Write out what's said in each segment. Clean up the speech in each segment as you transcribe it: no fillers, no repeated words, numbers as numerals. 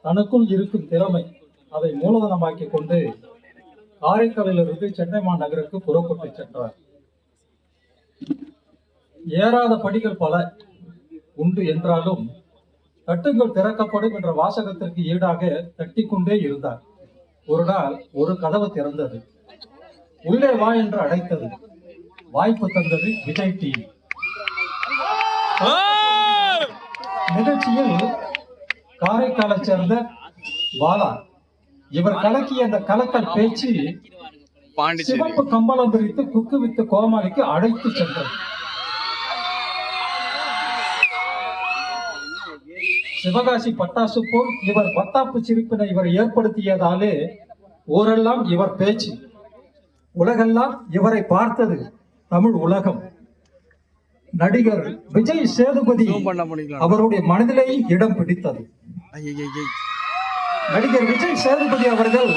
தனக்குள் இருக்கும் திறமை அதை மூலதனமாக்கி கொண்டு காரைக்காலிலிருந்து சென்னை மாநகருக்கு புறப்பட்டு சென்றார். ஏறாத படிகள் பல உண்டு என்றாலும் தட்டுங்கள் திறக்கப்படும் என்ற வாசகத்திற்கு ஈடாக தட்டிக்கொண்டே இருந்தார். ஒரு நாள் ஒரு கதவு திறந்தது. உள்ளே வா என்று அழைத்தது. வாய்ப்பு தந்தது விஜய் டிவி. நிகழ்ச்சியில் காரைக்காலை சேர்ந்த பாலா இவர் கலக்கிய அந்த கலக்கல் பேச்சு சிவப்பு கம்பளம் பிரித்து குக்கு வித்து கோமாளிக்கு அழைத்து சென்றது. சிவகாசி பட்டாசு போல் இவர் பத்தாப்பு சிரிப்பினை இவர் ஏற்படுத்தியதாலே ஊரெல்லாம் இவர் பேச்சு. உலகெல்லாம் இவரை பார்த்தது தமிழ் உலகம். நடிகர் விஜய் சேதுபதி அவருடைய மனதிலேயே இடம் பிடித்தது. நடிகர் விஜய் சேதுபதி அவர்கள்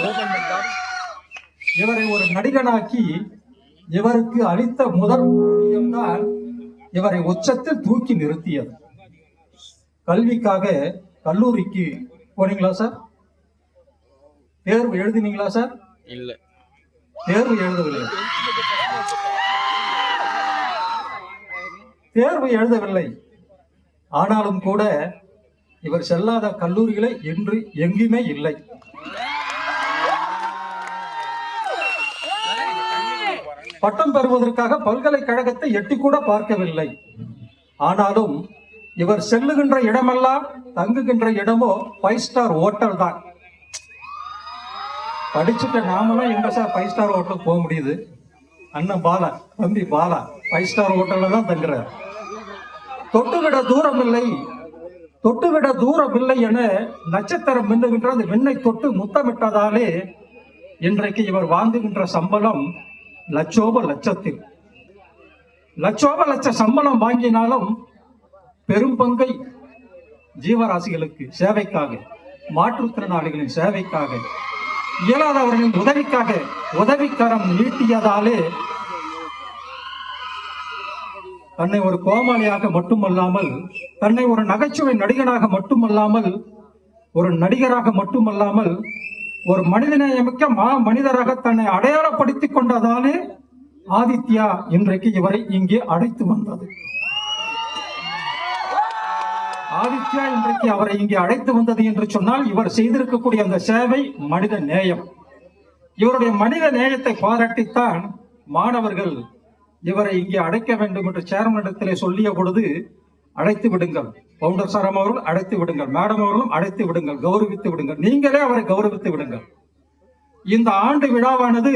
இவரை ஒரு நடிகனாக்கி இவருக்கு அளித்த முதல் ஊதியம்தான் இவரை உச்சத்தில் தூக்கி நிறுத்தியது. கல்விக்காக கல்லூரிக்கு போனீங்களா சார்? தேர்வு எழுதினீங்களா சார்? இல்ல, தேர்வு எழுதவில்லை. தேர்வு எழுதவில்லை. ஆனாலும் கூட இவர் செல்லாத கல்லூரிகளை இன்று எங்குமே இல்லை. பட்டம் பெறுவதற்காக பல்கலைக்கழகத்தை எட்டி கூட பார்க்கவில்லை. ஆனாலும் இவர் செல்லுகின்ற இடமெல்லாம் தங்குகின்ற இடமோ 5 ஸ்டார் ஹோட்டல் தான். படிச்சுட்ட நாமெல்லாம் எங்க சார் 5 ஸ்டார் ஹோட்டலுக்கு போக முடியுது? அண்ணன் பாலா, தம்பி பாலா 5 ஸ்டார் ஹோட்டல்ல தான் தங்குறார். தொட்டுவிட தூரம் இல்லை என நட்சத்திரம் மின்னுகின்ற அந்த விண்ணை தொட்டு முத்தமிட்டதாலே இன்றைக்கு இவர் வாங்குகின்ற சம்பளம் லட்சத்தில் லட்ச சம்பளம் வாங்கினாலும் பெரும் பங்கை ஜீவராசிகளுக்கு சேவைக்காக, மாற்றுத்திறனாளிகளின் சேவைக்காக, இயலாதவர்களின் உதவிக்காக உதவிக்கரம் நீட்டியதாலே தன்னை ஒரு கோமாளியாக மட்டுமல்லாமல், தன்னை ஒரு நகைச்சுவை நடிகனாக மட்டுமல்லாமல், ஒரு நடிகராக மட்டுமல்லாமல், ஒரு மனிதநேயமிக்க மனிதராக தன்னை அடையாளப்படுத்திக் கொண்டதாலே ஆதித்யா இன்றைக்கு இவரை இங்கே அழைத்து வந்தது. ஆதித்யா இன்றைக்கு அவரை இங்கே அழைத்து வந்தது என்று சொன்னால் இவர் செய்திருக்கக்கூடிய அந்த சேவை மனித நேயம். இவருடைய மனித நேயத்தை பாராட்டித்தான் மாணவர்கள் இவரை இங்கே அழைக்க வேண்டும் என்று சேர்மனிடத்திலே சொல்லிய பொழுது, அழைத்து விடுங்கள் பவுண்டர் சாரம் அவர்கள், அழைத்து விடுங்கள் மேடம் அவர்களும் அழைத்து விடுங்கள், கௌரவித்து விடுங்கள், நீங்களே அவரை கௌரவித்து விடுங்கள். இந்த ஆண்டு விழாவானது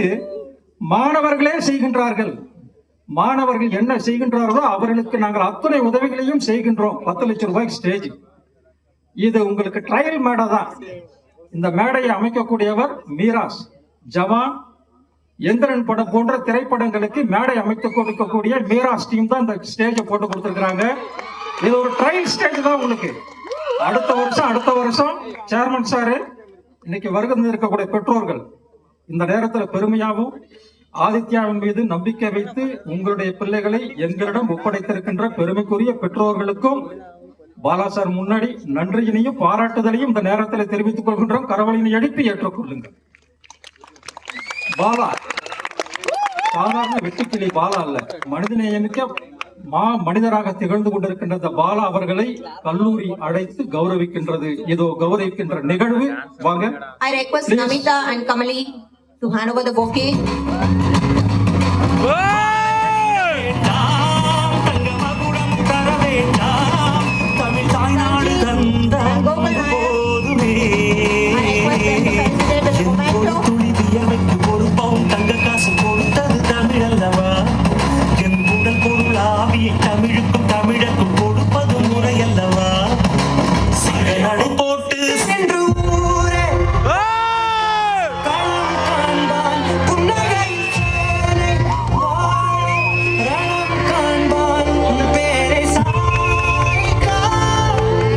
மாணவர்களே செய்கின்றார்கள். மாணவர்கள் என்ன செய்கின்றார்களோ அவர்களுக்கு நாங்கள் அத்தனை உதவிகளையும் செய்கின்றோம். 10 லட்சம் ரூபாய்க்கு ஸ்டேஜ். இது உங்களுக்கு ட்ரையல் மேடை தான். இந்த மேடையை அமைக்கக்கூடியவர் மீராஸ், ஜவான், எந்திரன் படம் போன்ற திரைப்படங்களுக்கு மேடை அமைத்து கொடுக்கக்கூடிய மீராஸ் டீம் தான் இந்த ஸ்டேஜை போட்டு கொடுத்துருக்காங்க. இது ஒரு ட்ரையல் ஸ்டேஜ் தான் உங்களுக்கு. அடுத்த வருஷம் சேர்மன் சாரு இன்னைக்கு வருகை இருக்கக்கூடிய பெற்றோர்கள் இந்த நேரத்தில் பெருமையாகவும் ஆதித்யாவின் மீது நம்பிக்கை வைத்து உங்களுடைய பிள்ளைகளை எங்களிடம் ஒப்படைத்திருக்கின்ற பெருமைக்குரிய பெற்றோர்களுக்கும் பாலா சார் முன்னாடி நன்றியினையும் பாராட்டுதலையும் இந்த நேரத்தில் தெரிவித்துக் கொள்கின்றோம். கரவலினை எழுப்பி ஏற்றுக்கொள்ளுங்கள். பாலா சாதாரண வெட்டுக்கிளி பாலா அல்ல, மனிதநேயமிக்க மனிதராக திகழ்ந்து கொண்டிருக்கின்ற இந்த பாலா அவர்களை கல்லூரி அழைத்து கௌரவிக்கின்றது. இதோ கௌரவிக்கின்ற நிகழ்வு. வாங்க. I request Namita and Kamali to hand over the bouquet.